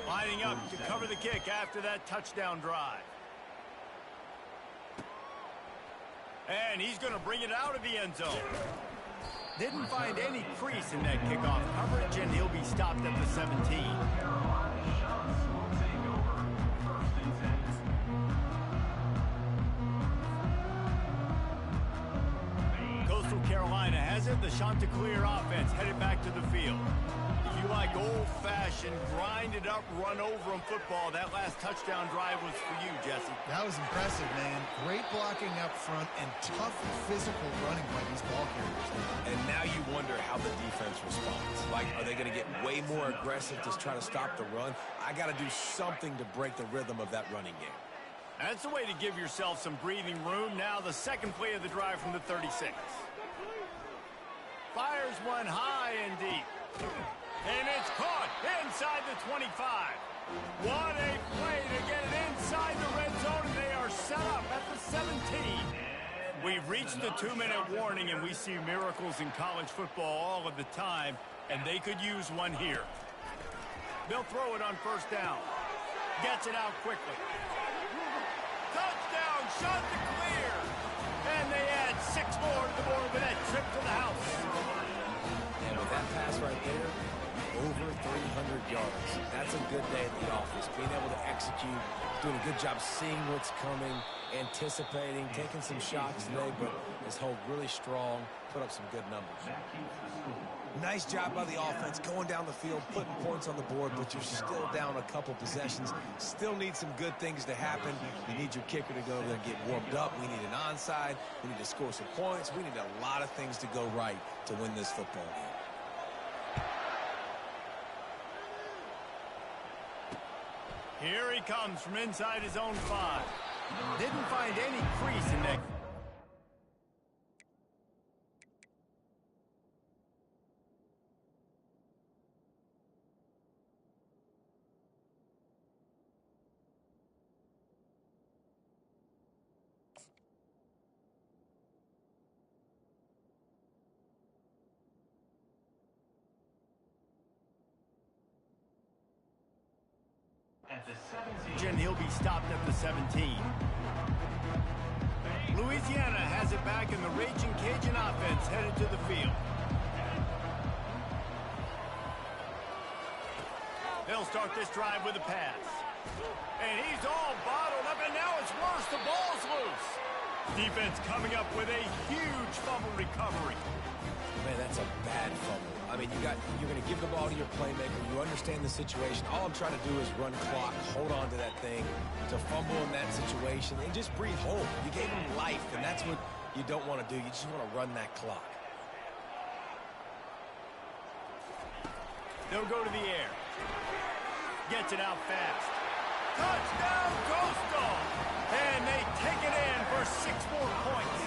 Lining up to cover the kick after that touchdown drive. And he's going to bring it out of the end zone. Didn't find any crease in that kickoff coverage, and he'll be stopped at the 17. Coastal Carolina has it. The Chanticleer offense headed back to the field. If you like old-fashioned, grind-it-up, run-over-'em football, that last touchdown drive was for you, Jesse. That was impressive, man. Great blocking up front and tough physical running by these ball carriers. And now you wonder how the defense responds. Like, are they going to get way more aggressive to try to stop the run? I got to do something to break the rhythm of that running game. That's the way to give yourself some breathing room. Now the second play of the drive from the 36. Fires one high and deep. And it's caught inside the 25. What a play to get it inside the red zone, and they are set up at the 17. We've reached the 2-minute warning, and we see miracles in college football all of the time, and they could use one here. They'll throw it on first down. Gets it out quickly. Touchdown, shot to clear. And they add 6 more to the board with that trip to the house. And with that pass right there, over 300 yards. That's a good day at the office. Being able to execute, doing a good job seeing what's coming, anticipating, taking some shots today, but has held really strong, put up some good numbers. Nice job by the offense, going down the field, putting points on the board, but you're still down a couple possessions. Still need some good things to happen. You need your kicker to go over there and get warmed up. We need an onside. We need to score some points. We need a lot of things to go right to win this football game. Here he comes from inside his own 5. Didn't find any crease in that. At the 17. He'll be stopped at the 17. Louisiana has it back in the Raging Cajun offense headed to the field. They'll start this drive with a pass. And he's all bottled up, and now it's worse. The ball's loose. Defense coming up with a huge fumble recovery. Man, that's a bad fumble. I mean, you're going to give the ball to your playmaker. You understand the situation. All I'm trying to do is run clock, hold on to that thing, to fumble in that situation, and just breathe home. You gave him life, and that's what you don't want to do. You just want to run that clock. They'll go to the air. Gets it out fast. Touchdown, Coastal! And they take it in for 6 more points.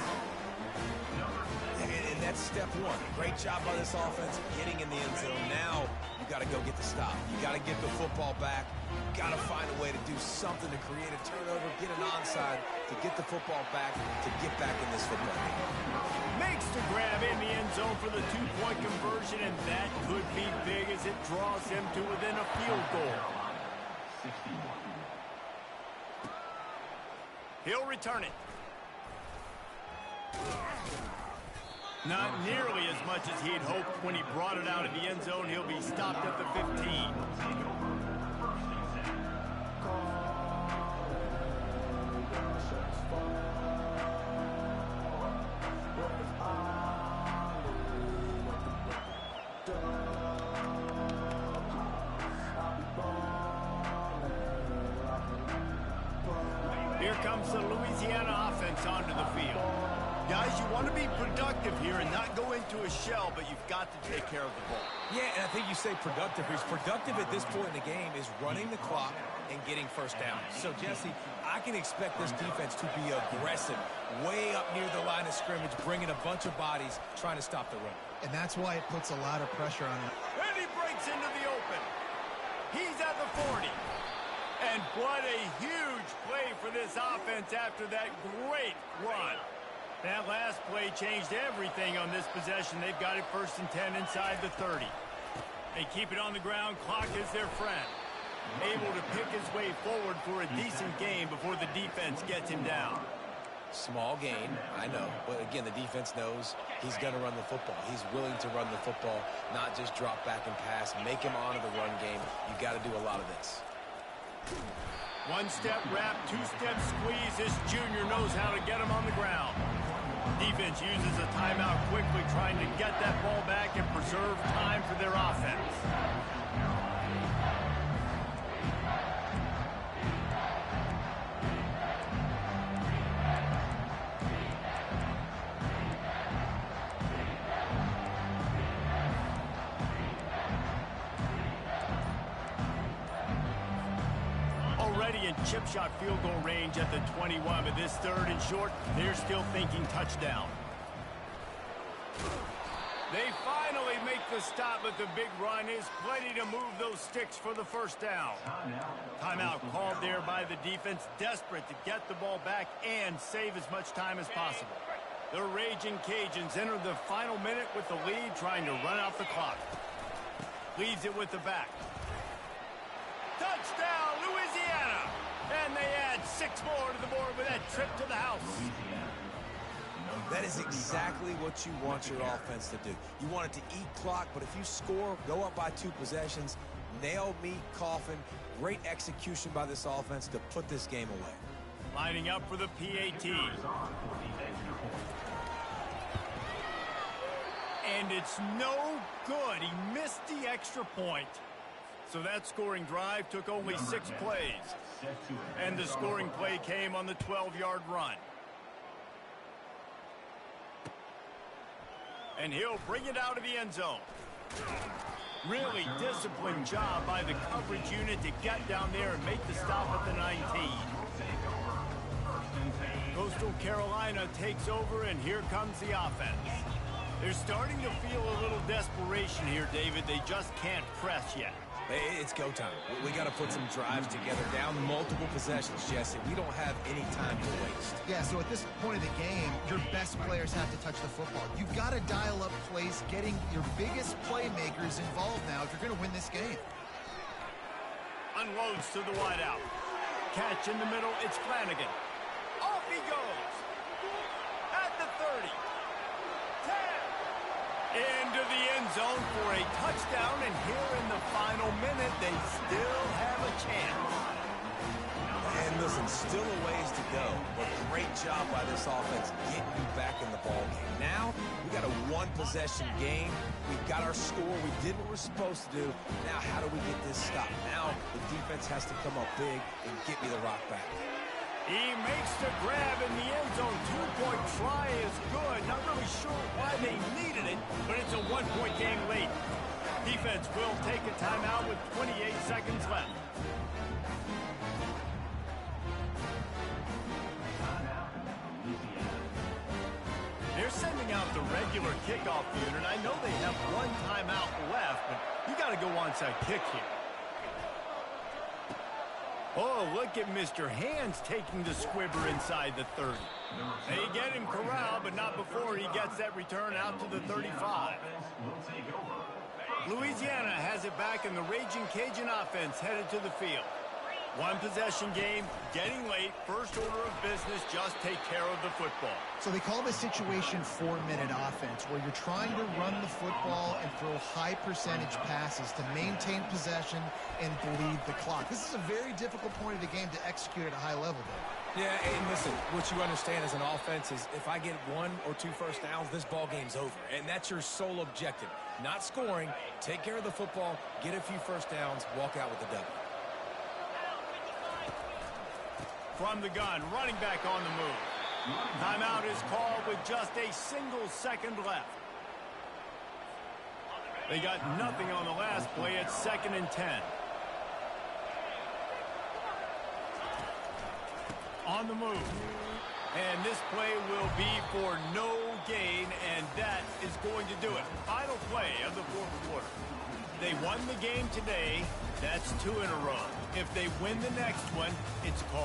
And that's step 1. Great job by this offense getting in the end zone. Now you got to go get the stop. You got to get the football back. You got to find a way to do something to create a turnover, get an onside, to get the football back, to get back in this football game. Makes the grab in the end zone for the 2-point conversion, and that could be big as it draws him to within a field goal. He'll return it. Not nearly as much as he'd hoped when he brought it out of the end zone. He'll be stopped at the 15. Here comes the Louisiana offense onto the field. Guys, you want to be productive here and not go into a shell, but you've got to take care of the ball. Yeah, and I think you say productive. He's productive at this point in the game is running the clock and getting first down. So, Jesse, I can expect this defense to be aggressive, way up near the line of scrimmage, bringing a bunch of bodies, trying to stop the run. And that's why it puts a lot of pressure on him. And he breaks into the open. He's at the 40. And what a huge play for this offense after that great run. That last play changed everything on this possession. They've got it 1st and 10 inside the 30. They keep it on the ground. Clock is their friend. Able to pick his way forward for a decent game before the defense gets him down. Small gain, I know. But again, the defense knows he's going to run the football. He's willing to run the football, not just drop back and pass. Make him honor the run game. You got to do a lot of this. 1-step wrap, 2-step squeeze. This junior knows how to get him on the ground. Defense uses a timeout quickly, trying to get that ball back and preserve time for their offense. already in chip shot field goal range at the 21, but this third and short, they're still thinking touchdown. They finally make the stop, but the big run is plenty to move those sticks for the first down. Timeout called there by the defense, desperate to get the ball back and save as much time as possible. The Raging Cajuns enter the final minute with the lead, trying to run out the clock. Leaves it with the back. Touchdown, Louisiana! And they add 6 more to the board with that trip to the house. That is exactly what you want your offense to do. You want it to eat clock, but if you score, go up by 2 possessions, nail meat coffin, great execution by this offense to put this game away. Lining up for the PAT. And it's no good. He missed the extra point. So that scoring drive took only 6 plays. And the scoring play came on the 12-yard run. And he'll bring it out of the end zone. Really disciplined job by the coverage unit to get down there and make the stop at the 19. Coastal Carolina takes over, and here comes the offense. They're starting to feel a little desperation here, David. They just can't press yet. It's go time. We got to put some drives together, down multiple possessions, Jesse. We don't have any time to waste. Yeah, so at this point of the game, your best players have to touch the football. You've got to dial up plays, getting your biggest playmakers involved now if you're going to win this game. Unloads to the wideout. Catch in the middle, it's Flanagan. Off he goes. At the 30. 10. Into the end zone for a touchdown, and here in the final minute, they still have a chance. And listen, still a ways to go, but great job by this offense getting you back in the ball game. Now, we got a 1-possession game. We've got our score. We did what we're supposed to do. Now, how do we get this stop? Now, the defense has to come up big and get me the rock back. He makes the grab in the end zone. 2-point try is good. Not really sure why they needed it, but it's a 1-point game late. Defense will take a timeout with 28 seconds left. They're sending out the regular kickoff unit. I know they have 1 timeout left, but you got to go onside kick here. Oh, look at Mr. Hands taking the squibber inside the 30. They get him corralled, but not before he gets that return out to the 35. Louisiana has it back, and the Raging Cajun offense headed to the field. 1-possession game, getting late. First order of business, just take care of the football. So they call this situation 4-minute offense, where you're trying to run the football and throw high-percentage passes to maintain possession and bleed the clock. This is a very difficult point of the game to execute at a high level, though. Yeah, and listen, what you understand as an offense is if I get 1 or 2 first downs, this ball game's over. And that's your sole objective. Not scoring, take care of the football, get a few first downs, walk out with the W. From the gun, running back on the move. Timeout is called with just a single second left. They got nothing on the last play. It's 2nd and 10. On the move. And this play will be for no gain, and that is going to do it. Final play of the 4th quarter. They won the game today. That's 2 in a row. If they win the next one, it's called